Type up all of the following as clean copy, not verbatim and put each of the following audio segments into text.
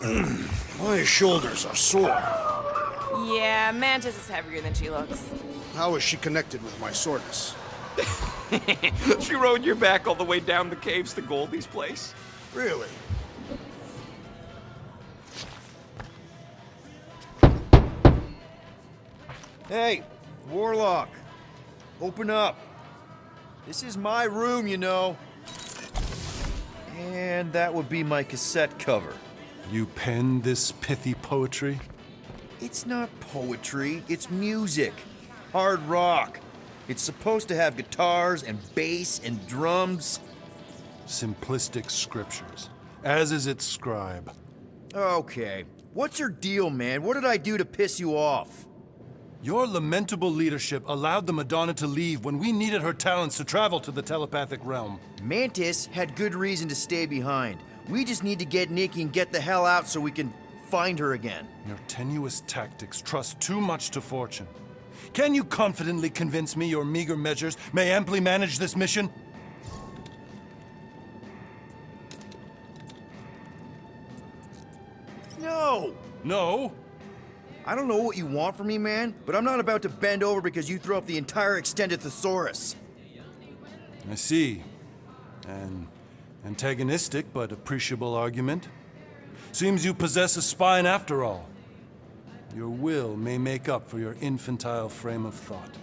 My shoulders are sore. Yeah, Mantis is heavier than she looks. How is she connected with my soreness? She rode your back all the way down the caves to Goldie's place? Really? Hey, Warlock. Open up. This is my room, you know. And that would be my cassette cover. You penned this pithy poetry? It's not poetry, it's music. Hard rock. It's supposed to have guitars and bass and drums. Simplistic scriptures, as is its scribe. Okay. What's your deal, man? What did I do to piss you off? Your lamentable leadership allowed the Madonna to leave when we needed her talents to travel to the telepathic realm. Mantis had good reason to stay behind. We just need to get Nikki and get the hell out so we can find her again. Your tenuous tactics trust too much to fortune. Can you confidently convince me your meager measures may amply manage this mission? No! No? I don't know what you want from me, man, but I'm not about to bend over because you throw up the entire extended thesaurus. I see. An antagonistic but appreciable argument. Seems you possess a spine after all. Your will may make up for your infantile frame of thought.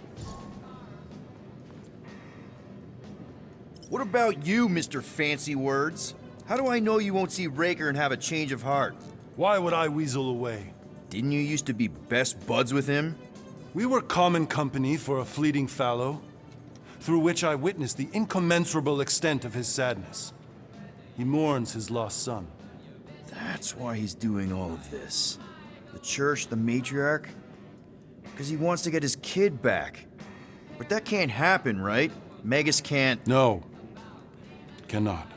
What about you, Mr. Fancy Words? How do I know you won't see Raker and have a change of heart? Why would I weasel away? Didn't you used to be best buds with him? We were common company for a fleeting fallow, through which I witnessed the incommensurable extent of his sadness. He mourns his lost son. That's why he's doing all of this. The church, the matriarch? Because he wants to get his kid back. But that can't happen, right? Magus can't... No. Cannot.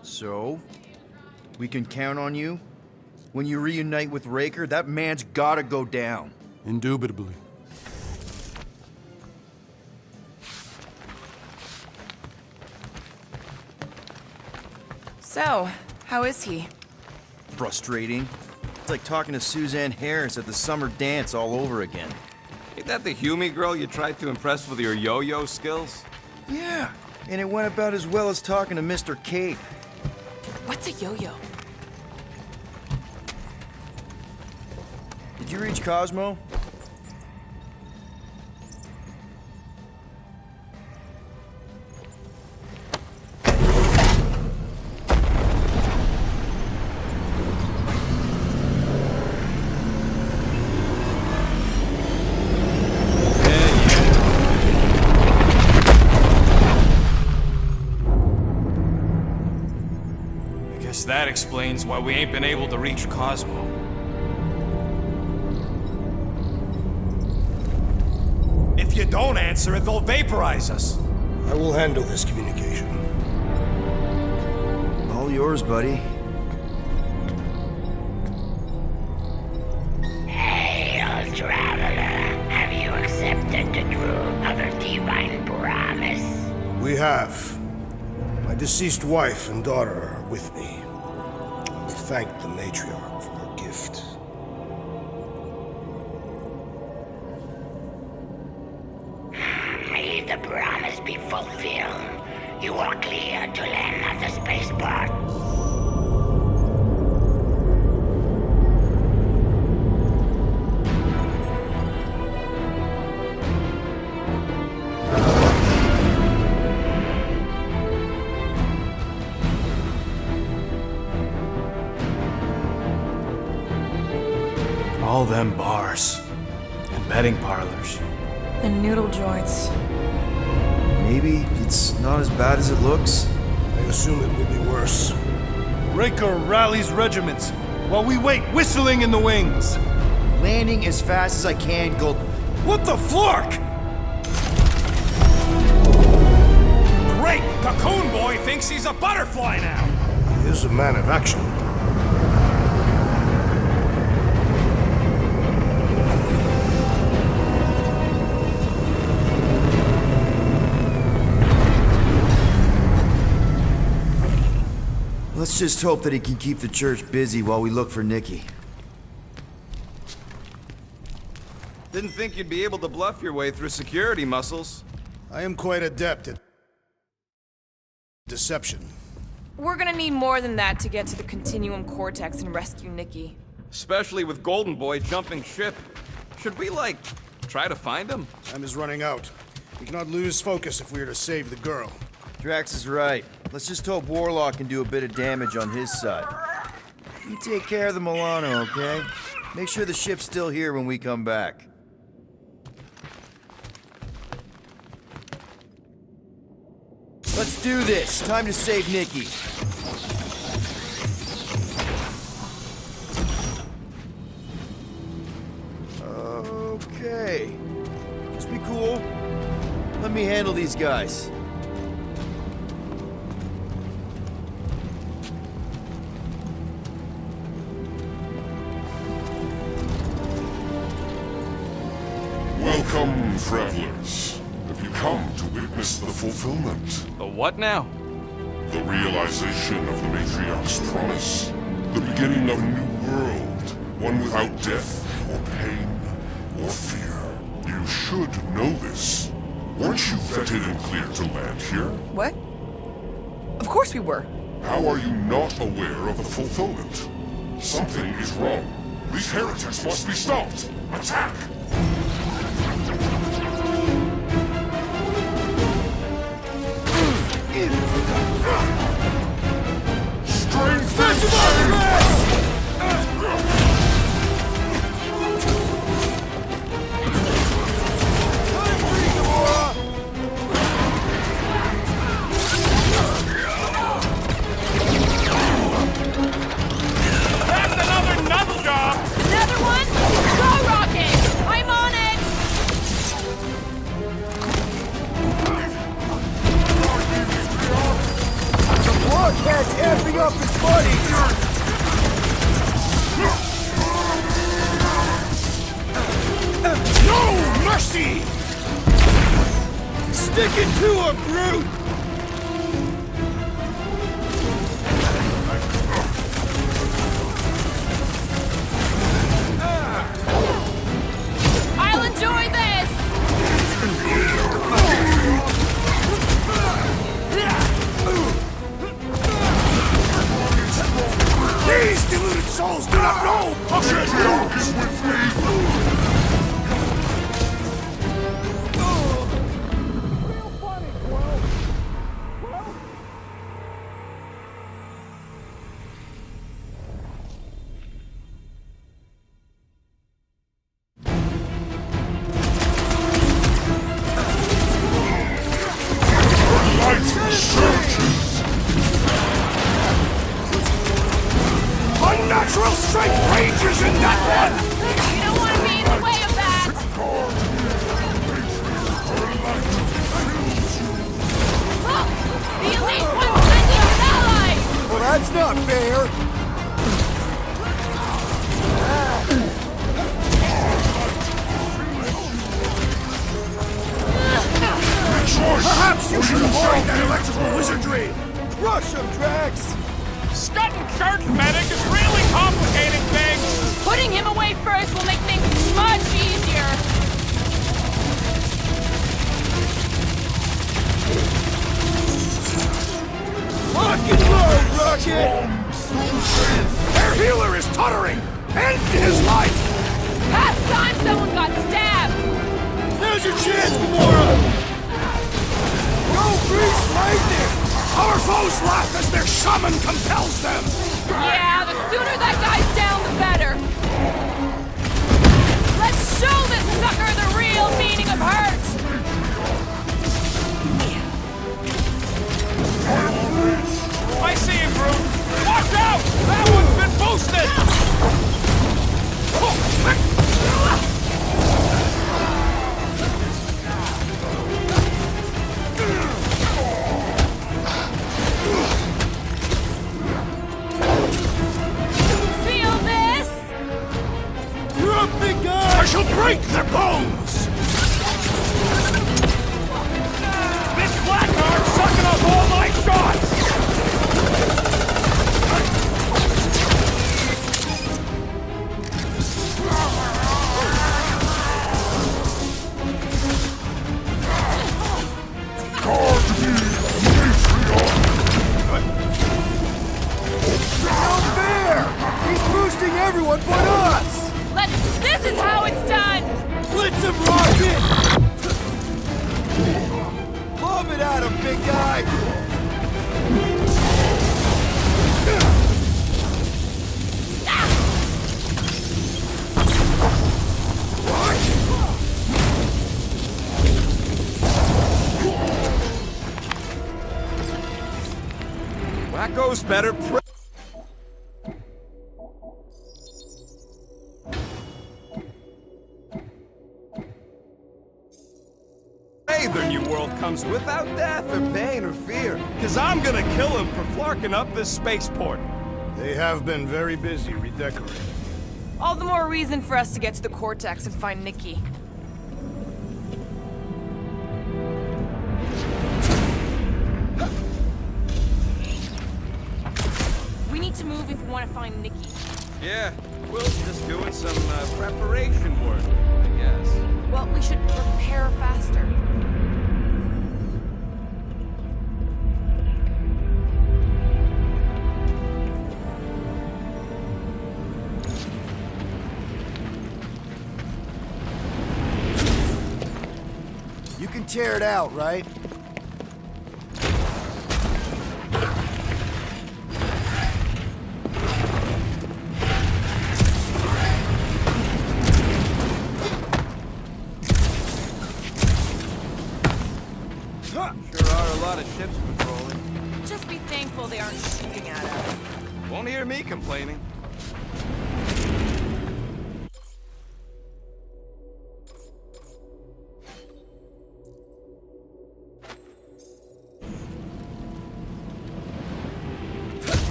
So? We can count on you? When you reunite with Raker, that man's gotta go down. Indubitably. So, how is he? Frustrating. It's like talking to Suzanne Harris at the summer dance all over again. Ain't that the Hume girl you tried to impress with your yo-yo skills? Yeah, and it went about as well as talking to Mr. Cape. What's a yo-yo? Did you reach Cosmo? That explains why we ain't been able to reach Cosmo. If you don't answer it, they'll vaporize us. I will handle this communication. All yours, buddy. Hail, traveler. Have you accepted the truth of a divine promise? We have. My deceased wife and daughter are with me. Thank the matriarch for her gift. May the promise be fulfilled. You are clear to land at the spaceport. All them bars and betting parlors. And noodle joints. Maybe it's not as bad as it looks. I assume it will be worse. Raker rallies regiments while we wait whistling in the wings. Landing as fast as I can, Gold. What the flark? Great! Cocoon Boy thinks he's a butterfly now! He is a man of action. Let's just hope that he can keep the church busy while we look for Nikki. Didn't think you'd be able to bluff your way through security muscles. I am quite adept at deception. We're gonna need more than that to get to the Continuum Cortex and rescue Nikki. Especially with Golden Boy jumping ship. Should we, like, try to find him? Time is running out. We cannot lose focus if we are to save the girl. Drax is right. Let's just hope Warlock can do a bit of damage on his side. You take care of the Milano, okay? Make sure the ship's still here when we come back. Let's do this. Time to save Nikki. Okay. Just be cool. Let me handle these guys. Welcome, travelers. Have you come to witness the fulfillment? The what now? The realization of the Matriarch's promise. The beginning of a new world. One without death, or pain, or fear. You should know this. Weren't you vetted and cleared to land here? What? Of course we were. How are you not aware of the fulfillment? Something is wrong. These heretics must be stopped. Attack! Another one? Go, Rocket! I'm on it! The blockhead's amping up his buddy! No mercy! Stick it to him, brute! I'll enjoy this! These deluded souls do not know! Matriarch is with me! Unnatural strength rages in that one! You don't want to be in the way of that! Look! The Elite One's sending its allies! Well, that's not fair! Perhaps you should avoid that electrical wizardry! Rush him, Drax! Scutting church medic is really complicating things! Putting him away first will make things much easier! Lock and load, Rocket! Their healer is tottering! End his life! Past time someone got stabbed! Now's your chance, Gamora! Go, Grease Lightning! Our foes laugh as their shaman compels them! Yeah, the sooner that guy's down, the better! Let's show this sucker the real meaning of hurt! I see him, Groot! Watch out! That one's been boosted! Feel this? You're a big guy! I shall break their bones! This black arm's sucking up all my shots! everyone but us! This is how it's done! Blitz him, Rocket! Lob it at him, big guy! Wacko's better the new world comes without death or pain or fear. Cause I'm gonna kill him for flarking up this spaceport. They have been very busy redecorating. All the more reason for us to get to the Cortex and find Nikki. We need to move if we want to find Nikki. Yeah, Will's just doing some preparation work, I guess. Well, we should prepare faster. You can tear it out, right? Sure are a lot of ships patrolling. Just be thankful they aren't shooting at us. Won't hear me complaining.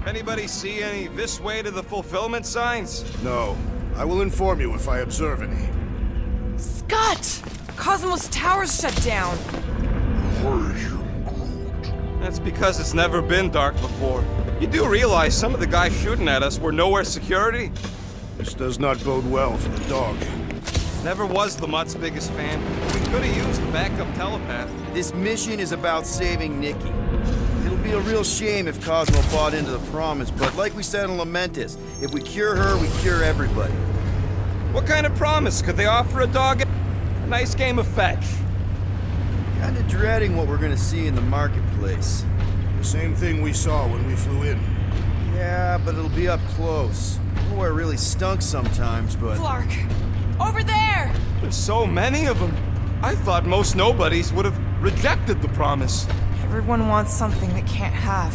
Anybody see any this way to the fulfillment signs? No. I will inform you if I observe any. Scott! Cosmos Tower's shut down. That's because it's never been dark before. You do realize some of the guys shooting at us were nowhere security? This does not bode well for the dog. Never was the Mutt's biggest fan. We could have used a backup telepath. This mission is about saving Nikki. It'll be a real shame if Cosmo bought into the promise, but like we said in Lamentus, if we cure her, we cure everybody. What kind of promise could they offer a dog? A nice game of fetch. Kinda dreading what we're gonna see in the marketplace. The same thing we saw when we flew in. Yeah, but it'll be up close. Oh, it really stunk sometimes, but... Flark! Over there! There's so many of them. I thought most nobodies would have rejected the promise. Everyone wants something they can't have.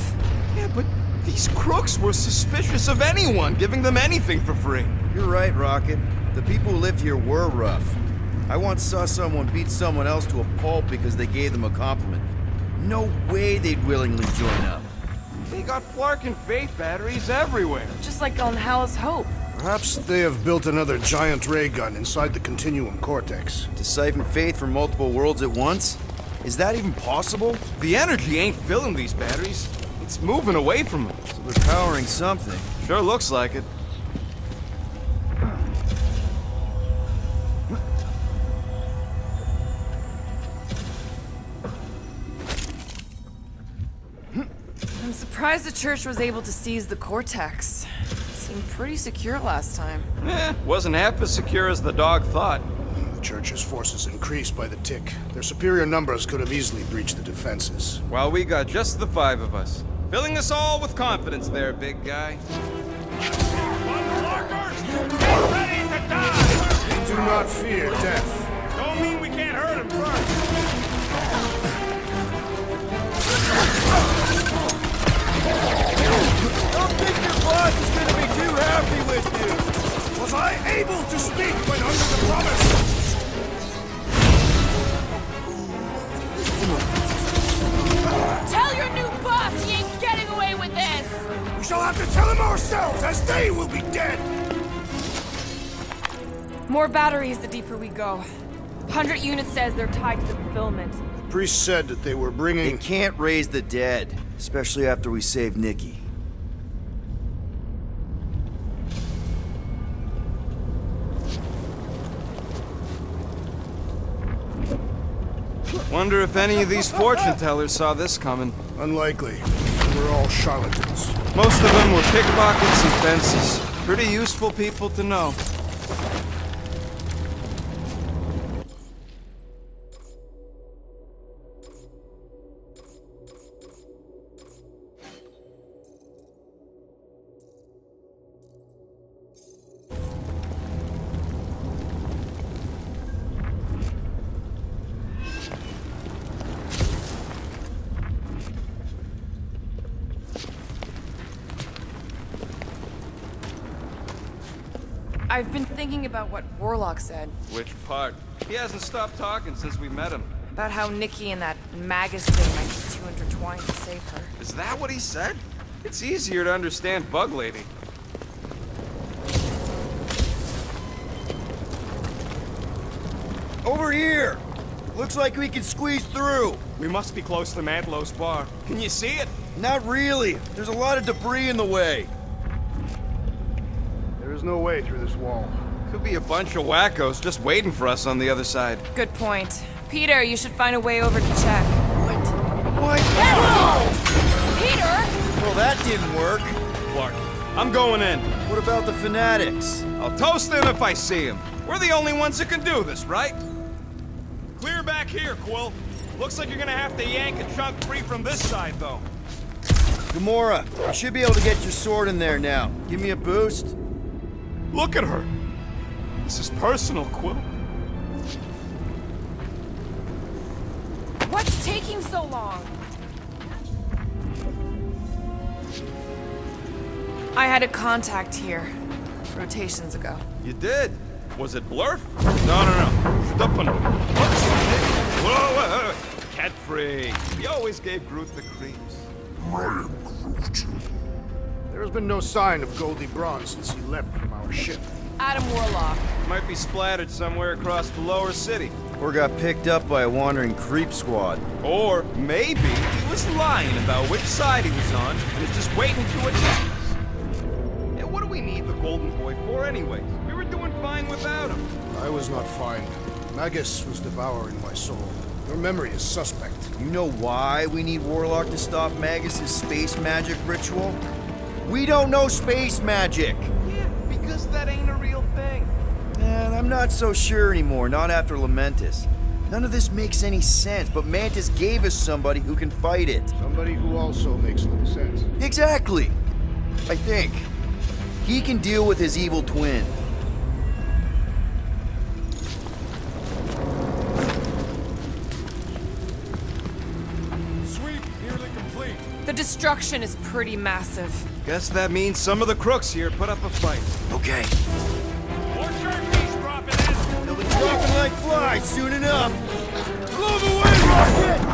Yeah, but these crooks were suspicious of anyone giving them anything for free. You're right, Rocket. The people who lived here were rough. I once saw someone beat someone else to a pulp because they gave them a compliment. No way they'd willingly join up. They got Flark and Faith batteries everywhere. Just like on Hal's Hope. Perhaps they have built another giant ray gun inside the Continuum Cortex. To siphon faith from multiple worlds at once? Is that even possible? The energy ain't filling these batteries. It's moving away from them. So they're powering something. Sure looks like it. I'm surprised the church was able to seize the Cortex. It seemed pretty secure last time. Wasn't half as secure as the dog thought. The Church's forces increased by the tick. Their superior numbers could have easily breached the defenses. While we got just the 5 of us. Filling us all with confidence there, big guy. Unlockers, get ready to die! They do not fear death. Don't mean we can't hurt him first. Don't think your boss is gonna be too happy with you! Was I able to speak when under the promise? Tell your new boss he ain't getting away with this! We shall have to tell him ourselves, as they will be dead! More batteries the deeper we go. 100 units says they're tied to the fulfillment. The priest said that they were They bringing... can't raise the dead, especially after we save Nikki. Wonder if any of these fortune tellers saw this coming. Unlikely. We're all charlatans. Most of them were pickpockets and fences. Pretty useful people to know. I've been thinking about what Warlock said. Which part? He hasn't stopped talking since we met him. About how Nikki and that Magus thing might be too intertwined to save her. Is that what he said? It's easier to understand Bug Lady. Over here! Looks like we can squeeze through. We must be close to Madlow's bar. Can you see it? Not really. There's a lot of debris in the way. There is no way through this wall. Could be a bunch of wackos just waiting for us on the other side. Good point. Peter, you should find a way over to check. What? Peter! Well, that didn't work. Clark, I'm going in. What about the fanatics? I'll toast them if I see them. We're the only ones that can do this, right? Clear back here, Quill. Looks like you're gonna have to yank a chunk free from this side, though. Gamora, you should be able to get your sword in there now. Give me a boost. Look at her. This is personal, Quill. What's taking so long? I had a contact here. Rotations ago. You did? Was it Blurf? No. Stop on. Whoa. Cat free. He always gave Groot the creeps. I am Groot. There has been no sign of Goldie Braun since he leapt from our ship. Adam Warlock. Might be splattered somewhere across the lower city. Or got picked up by a wandering creep squad. Or maybe he was lying about which side he was on and is just waiting to attack us. Yeah, what do we need the Golden Boy for anyway? We were doing fine without him. I was not fine. Magus was devouring my soul. Your memory is suspect. You know why we need Warlock to stop Magus's space magic ritual? We don't know space magic! Yeah, because that ain't a real thing. And I'm not so sure anymore, not after Lamentus. None of this makes any sense, but Mantis gave us somebody who can fight it. Somebody who also makes no sense. Exactly! I think. He can deal with his evil twin. Sweep nearly complete. The destruction is pretty massive. Guess that means some of the crooks here put up a fight. Okay. More sharpies dropping in. They'll be dropping like flies soon enough. Blow the way, Rocket!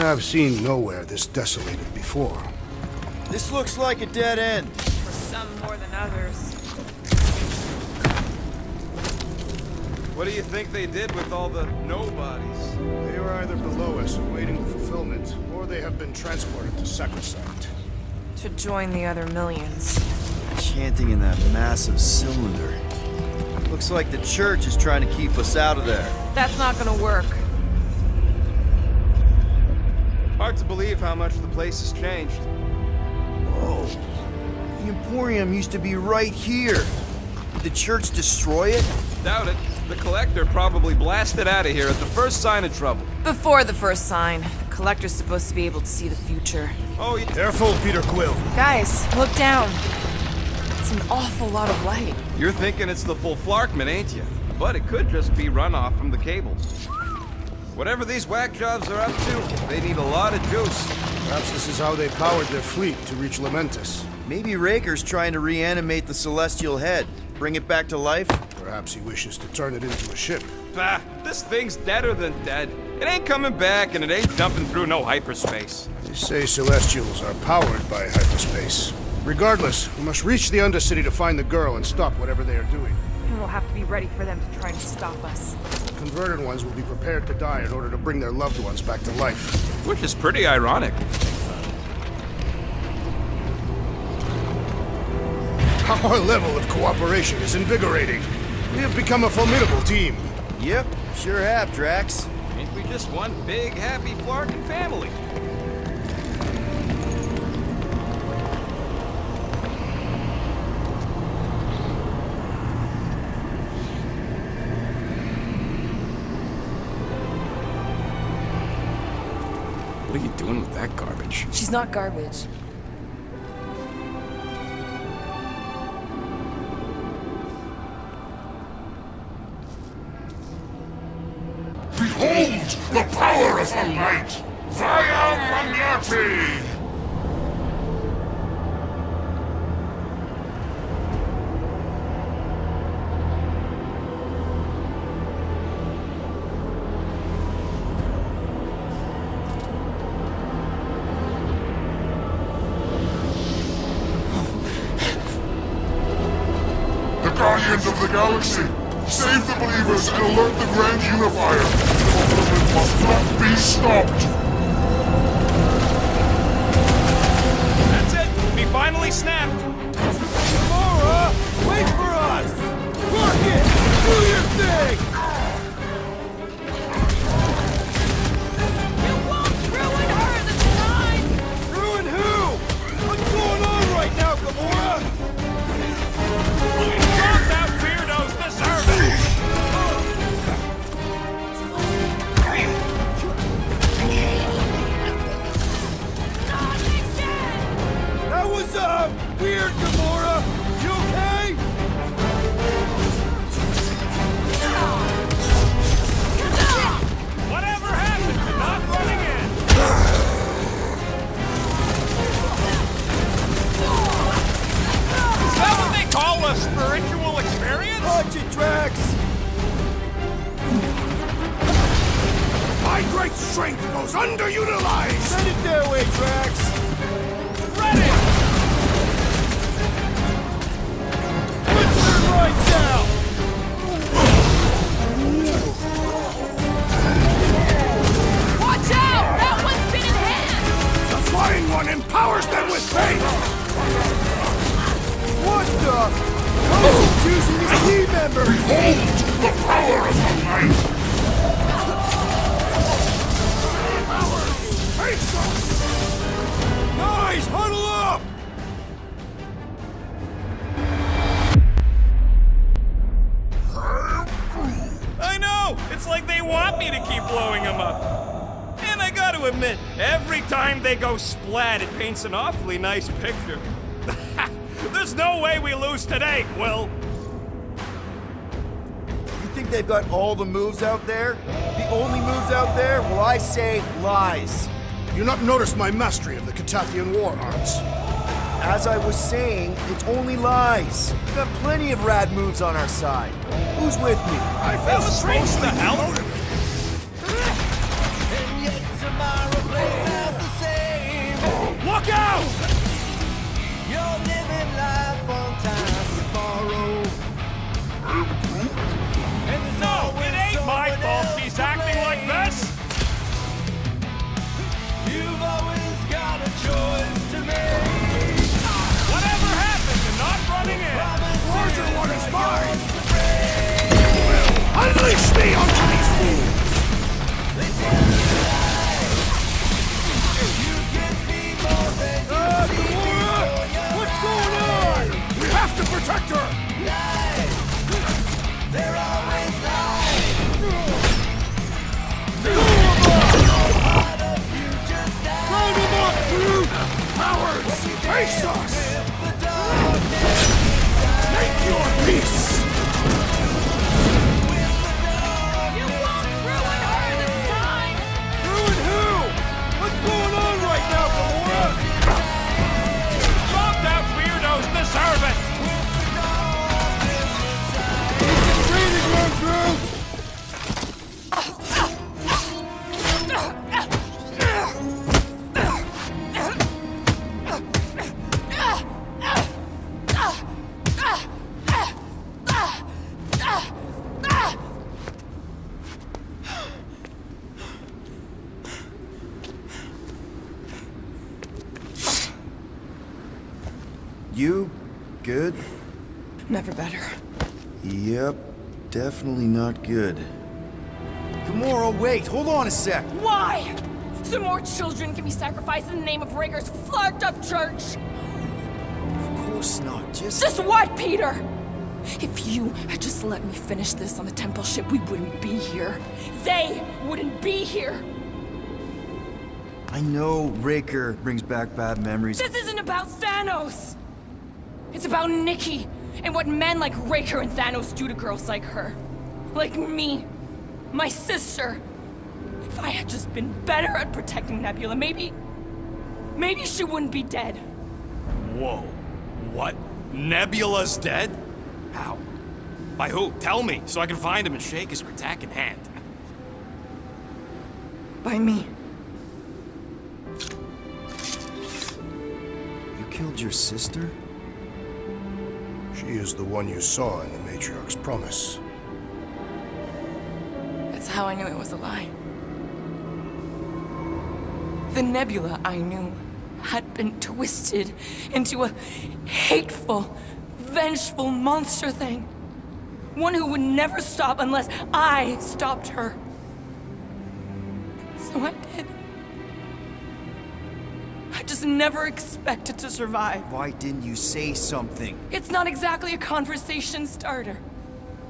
I've seen nowhere this desolated before. This looks like a dead end. For some more than others. What do you think they did with all the nobodies? They are either below us awaiting fulfillment, or they have been transported to Sacrosanct. To join the other millions. Chanting in that massive cylinder. Looks like the church is trying to keep us out of there. That's not gonna work. Hard to believe how much the place has changed. Whoa. The Emporium used to be right here. Did the church destroy it? Doubt it. The Collector probably blasted out of here at the first sign of trouble. Before the first sign, the Collector's supposed to be able to see the future. Oh, yeah. Careful, Peter Quill. Guys, look down. It's an awful lot of light. You're thinking it's the full Flarkman, ain't you? But it could just be runoff from the cables. Whatever these whack jobs are up to, they need a lot of juice. Perhaps this is how they powered their fleet to reach Lamentus. Maybe Raker's trying to reanimate the Celestial Head. Bring it back to life? Perhaps he wishes to turn it into a ship. Bah, this thing's deader than dead. It ain't coming back, and it ain't jumping through no hyperspace. They say Celestials are powered by hyperspace. Regardless, we must reach the Undercity to find the girl and stop whatever they are doing. And we'll have to be ready for them to try to stop us. Converted ones will be prepared to die in order to bring their loved ones back to life. Which is pretty ironic. Our level of cooperation is invigorating. We have become a formidable team. Yep, sure have, Drax. Ain't we just one big, happy, Flarkin family? What are you doing with that garbage? She's not garbage. Behold the power of the light! Via Magnati! The Guardians of the Galaxy! Save the believers and alert the Grand Unifier! The movement must not be stopped! That's it! We finally snapped! Gamora, wait for us! Work it! Do your thing! You won't ruin her this time! Ruin who? What's going on right now, Gamora? Drop that weirdo's deserving! That was, weird, Gamora! You okay? Whatever happened to not running in? Is that what they call a spiritual experience? Punch it, Drax! My great strength goes underutilized! Send it their way, Drax! Ready! Let's turn lights out! Watch out! That one's been enhanced! The flying one empowers them with faith! What the? Oh, choosing his team member! Behold the power of the light! Face us! Guys, huddle up! I know! It's like they want me to keep blowing them up. And I gotta admit, every time they go splat, it paints an awfully nice picture. There's no way we lose today, Quill! You think they've got all the moves out there? The only moves out there? Well, I say lies. You not noticed my mastery of the Catathian war arts? As I was saying, it's only lies. We've got plenty of rad moves on our side. Who's with me? I That was strange the hell? Look out! No, it ain't my fault she's acting like this! Whatever happened to not running in? larger one is mine! Unleash me onto these fools! Gamora! What's going on? We have to protect her! Round him up, Groot! Cowards! Face us! Make your peace! You? Good? Never better. Yep, definitely not good. Gamora, wait! Hold on a sec! Why? So more children can be sacrificed in the name of Raker's flagged up church? Of course not, Just what, Peter? If you had just let me finish this on the temple ship, we wouldn't be here. They wouldn't be here. I know Raker brings back bad memories. This isn't about Thanos. It's about Nikki and what men like Raker and Thanos do to girls like her. Like me. My sister. If I had just been better at protecting Nebula, maybe she wouldn't be dead. Whoa. What? Nebula's dead? How? By who? Tell me, so I can find him and shake his cracking hand. By me. You killed your sister? She is the one you saw in the Matriarch's promise. That's how I knew it was a lie. The Nebula I knew had been twisted into a hateful, vengeful monster thing. One who would never stop unless I stopped her. So I did. I just never expected to survive. Why didn't you say something? It's not exactly a conversation starter.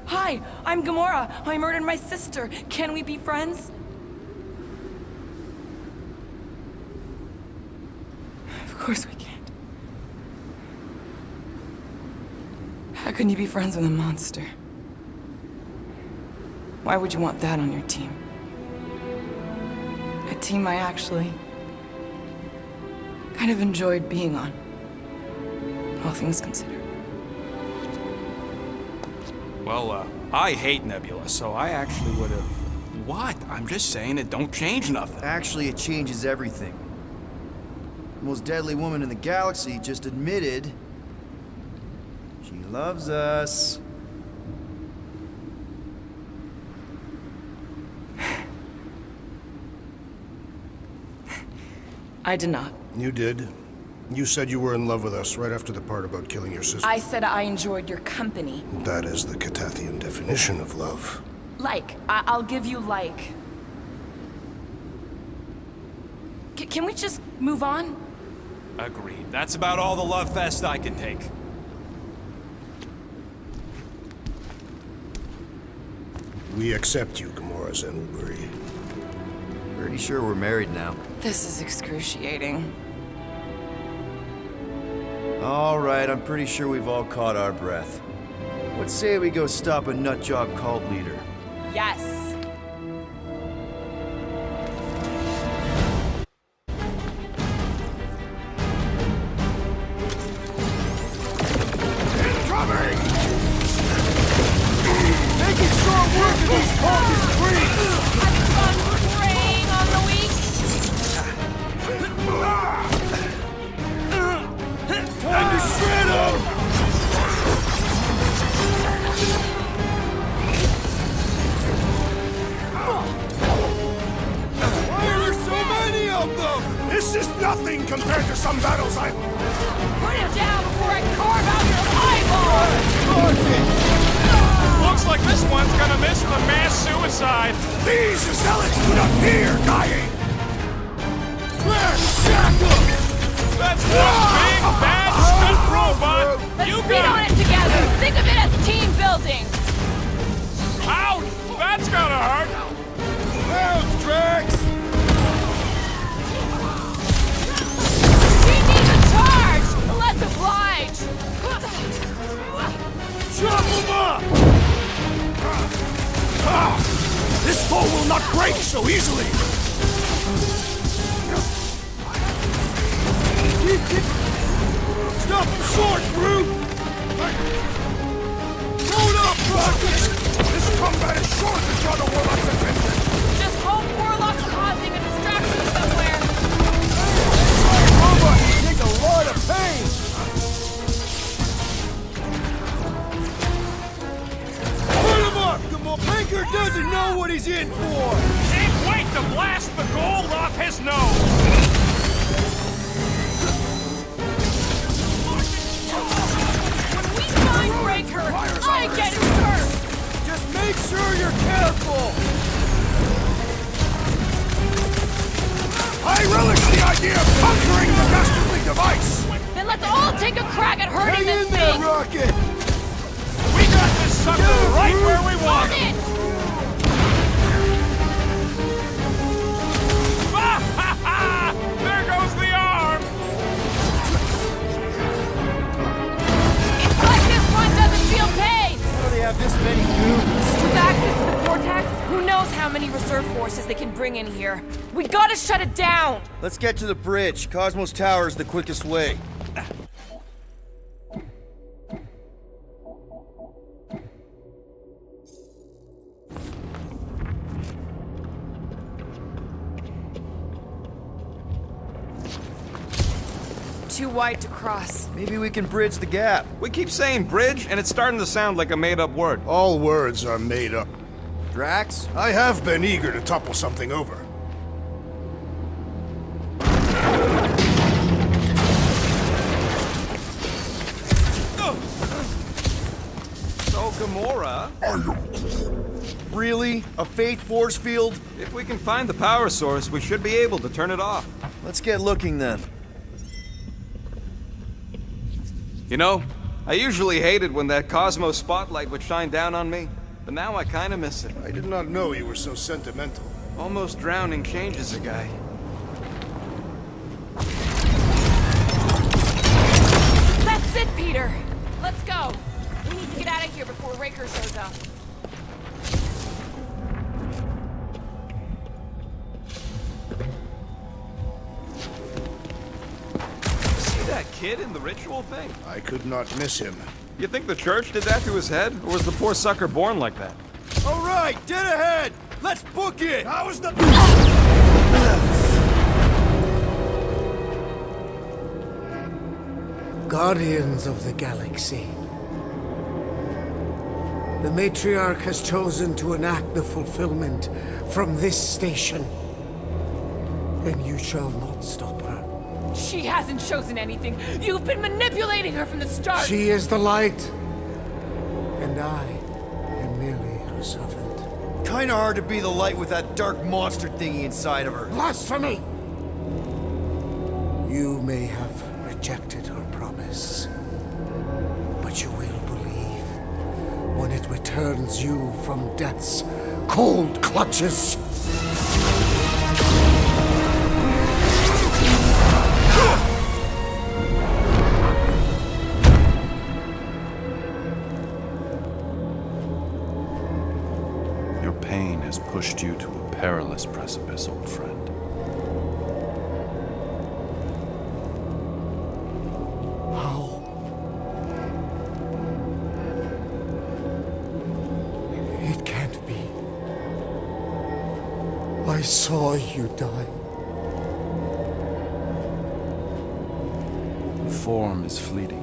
Hi, I'm Gamora. I murdered my sister. Can we be friends? Of course we can't. How can you be friends with a monster? Why would you want that on your team? A team I actually kind of enjoyed being on, all things considered. Well, I hate Nebula, so I actually would have... What? I'm just saying it don't change nothing. Actually, it changes everything. The most deadly woman in the galaxy just admitted she loves us. I did not. You did. You said you were in love with us right after the part about killing your sister. I said I enjoyed your company. That is the Catathian definition of love. Like. I'll give you like. Can we just move on? Agreed. That's about all the love fest I can take. We accept you, Gamora Zenwuburi. Pretty sure we're married now. This is excruciating. All right, I'm pretty sure we've all caught our breath. Let's say we go stop a nutjob cult leader. Yes. Making short work of these cultists free! Have you fun preying on the weak? Time to shred 'em! Why are there so many of them? This is nothing compared to some battles I've... Put it down before I carve out your eyeball! Looks like this one's gonna miss the mass suicide. These zealots put up here, dying! Shackle! That's one big bad stunt robot. Let's You beat on got it together! Think of it as team building! Ouch! That's gonna hurt. Bounce, Drax! She needs a charge! Let's oblige! Chop 'em up! This foe will not break so easily! Stop him short, brute! Load up, Rocket! This combat is sure to draw the Warlock's attention! Just hope Warlock's causing a distraction somewhere! Robots take a lot of pain! Put him up! The Banker doesn't know what he's in for! Can't wait to blast the gold off his nose. Make sure you're careful! I relish the idea of conquering the dastardly device! Then let's all take a crack at hurting Hang this in there, thing! Rocket! We got this sucker right where we want Burn him! it! There goes the arm! It's like this one doesn't feel pain! How do they have this many goons? With access to the vortex, who knows how many reserve forces they can bring in here. We gotta shut it down! Let's get to the bridge. Cosmos Tower is the quickest way. Too wide to cross. Maybe we can bridge the gap. We keep saying bridge, and it's starting to sound like a made-up word. All words are made up. Drax? I have been eager to topple something over. So, Gamora, Really? A faith force field? if we can find the power source, we should be able to turn it off. Let's get looking then. You know, I usually hated when that cosmo spotlight would shine down on me, but now I kinda miss it. I did not know you were so sentimental. Almost drowning changes a guy. That's it, Peter! Let's go! We need to get out of here before Raker shows up. See that kid in the ritual thing? I could not miss him. You think the church did that to his head, or was the poor sucker born like that? All right, dead ahead! Let's book it! How is the... Guardians of the Galaxy. The Matriarch has chosen to enact the fulfillment from this station. And you shall not stop her. She hasn't chosen anything. You've been manipulating her from the start. She is the light. And I am merely her servant. Kinda hard to be the light with that dark monster thingy inside of her. Blasphemy! You may have rejected her promise, but you will believe when it returns you from death's cold clutches. Your pain has pushed you to a perilous precipice, old friend. How? It can't be. I saw you die. The form is fleeting,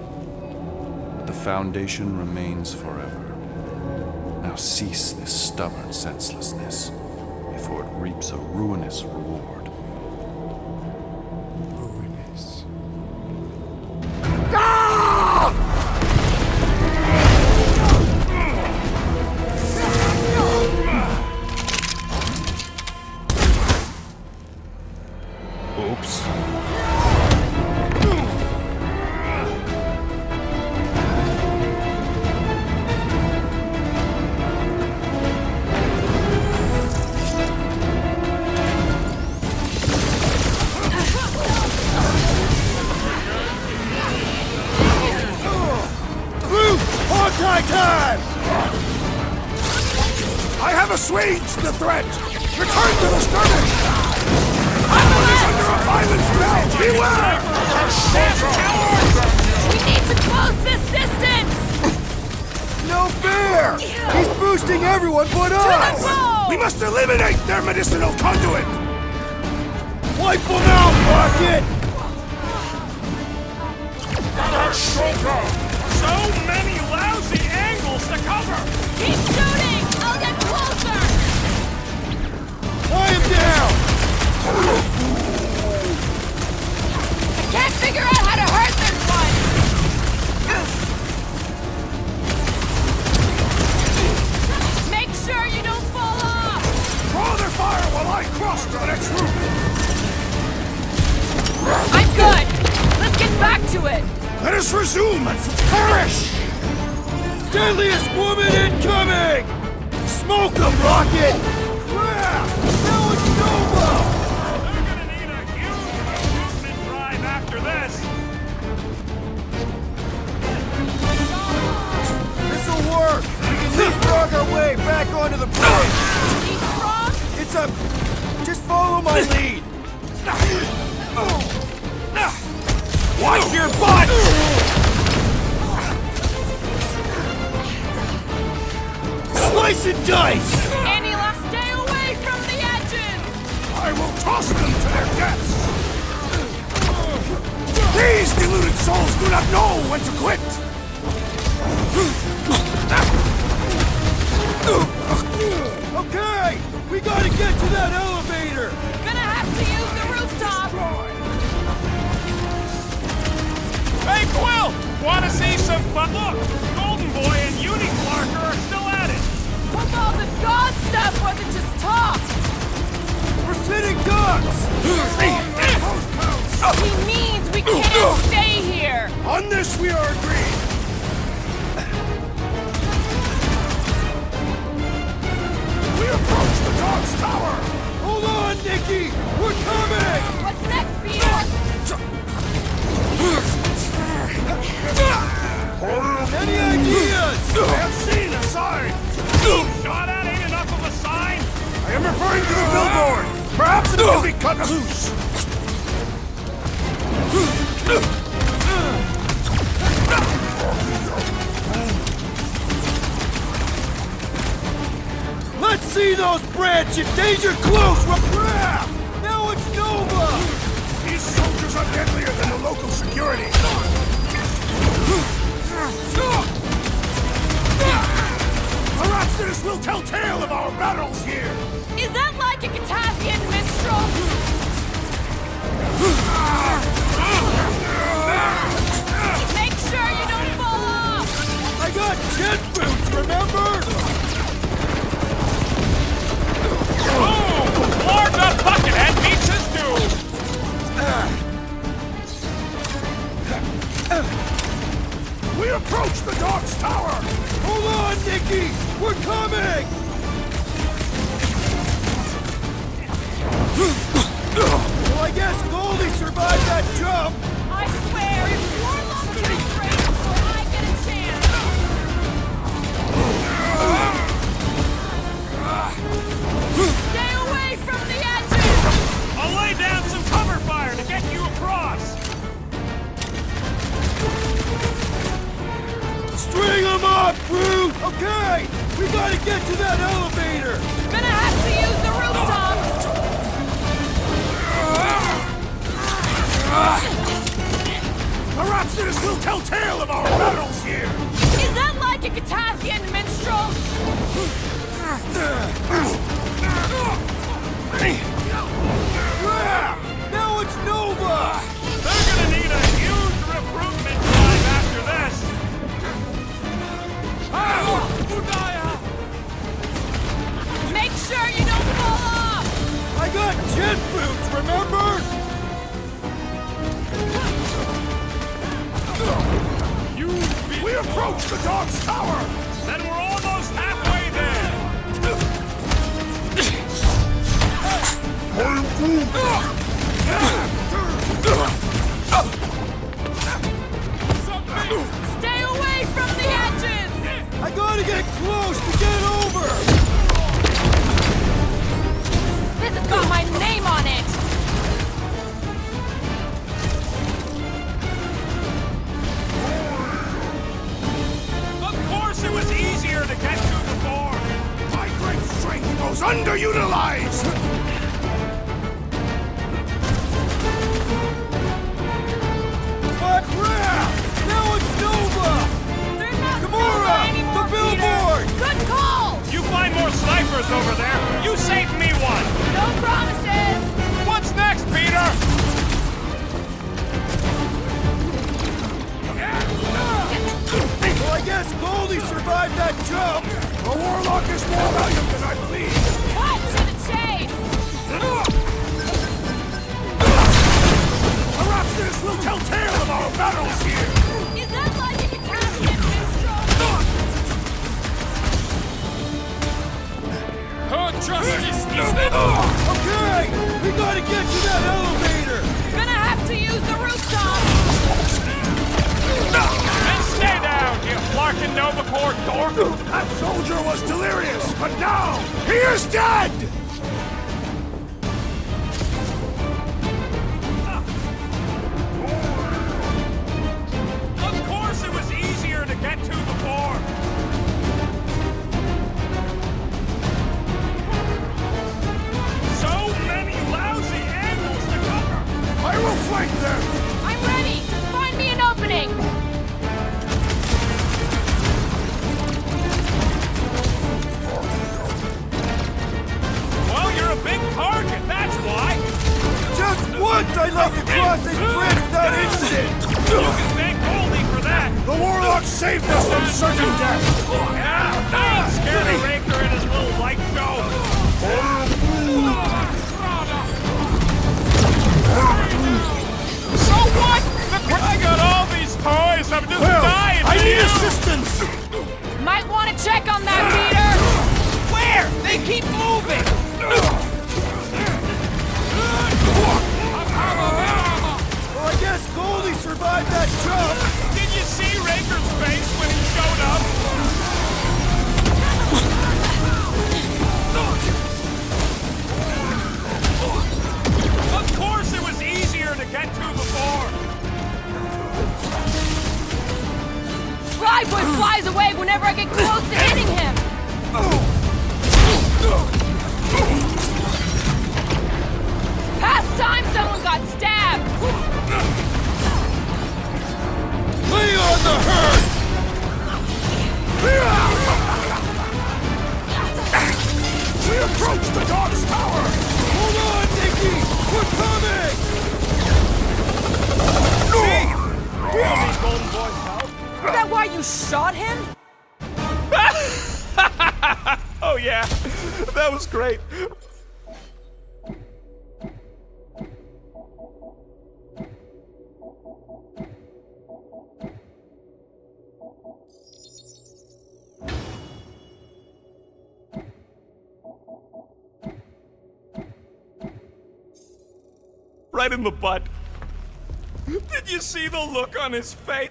but the foundation remains forever. Now cease this stubborn senselessness, before it reaps a ruinous reward. Ruinous. Oops. Time! I have assuaged the threat! Return to the skirmish! Island is under a violent spell! Beware! We need to close this distance! No fair! He's boosting everyone but us! Whoa! We must eliminate their medicinal conduit! Wipe them out, Rocket! So many lousy angles to cover! Keep shooting! I'll get closer! Tie him down! I can't figure out how to hurt this one! Make I cross to the next room! I'm good! Let's get back to it! Let us resume and perish! Deadliest woman incoming! Smoke 'em, Rocket! Crap! Now it's Nova! They're gonna need a huge recruitment drive after this. This'll work! We can leapfrog our way back onto the bridge! Leapfrog? It's a... Just follow my lead! Watch your butt! Slice and dice! Anila, stay away from the edges! I will toss them to their deaths! These deluded souls do not know when to quit! Okay! We gotta get to that elevator! Gonna have to use the rooftop! Hey, Quill! Wanna see some fun? Look! Golden Boy and Clarker are still at it! Hope all the god stuff wasn't just talk! We're sitting ducks! He means we can't stay here! On this we are agreed! We approach the dog's tower! Hold on, Nikki! We're coming! What's next, Peter? Any ideas? I have seen a sign! Shot at ain't enough of a sign! I am referring to the billboard! Perhaps it can be cut loose! Let's see those branches! Danger close! Crap! Now it's Nova! These soldiers are deadlier than the local security! Perhaps this will tell tale of our battles here! Is that like a Catavian minstrel? Make sure you don't fall off! I got jet boots, remember? Oh! Lord the Buckethead beats his dude! We approach the dog's tower! Hold on, Nikki! We're coming! Well, I guess Goldie survived that jump! I swear, if you're lucky enough break before I get a chance! Stay away from the edges! I'll lay down some cover fire to get you across! String them up, Groot! Okay! We gotta get to that elevator! Gonna have to use the rooftop! Perhaps this will tell tale of our battles here! Is that like a Catavian minstrel? Now it's Nova! They're gonna need a huge recruitment drive after this! Make sure you don't fall off! I got jet boots, remember? We approach the dog's tower! Then we're almost halfway there! Stay away from the edges! I gotta get close to get over! This has got my name on it! Of course it was easier to get to before! My great strength goes underutilized! But crap! Now it's Nova! They're not Gamora! Nova anymore, The billboard! Peter. Good call! You find more snipers over there! You saved me one! No promises! was delirious, but now he is dead! Of course it was easier to get to before! So many lousy angles to cover! I will flank them! I'm ready! Just find me an opening! Well, you're a big target, that's why! Just once I'd like to cross this bridge without incident! You can thank Goldie for that! The warlock saved us from certain death! Yeah, I ain't scared of Raker and his little light show! So what? I got all these toys, I'm just dying! I need assistance! Might want to check on that meter! Where? They keep moving! Well, I guess Goldie survived that jump! Did you see Raker's face when he showed up? Of course it was easier to get to before! Flyboy flies away whenever I get close to hitting him! It's past time someone got stabbed! Lay on the herd! We approach the dog's tower! Hold on, Nicky! We're coming! Golden Boy's help? Is that why you shot him? Oh yeah, that was great. Right in the butt. Did you see the look on his face?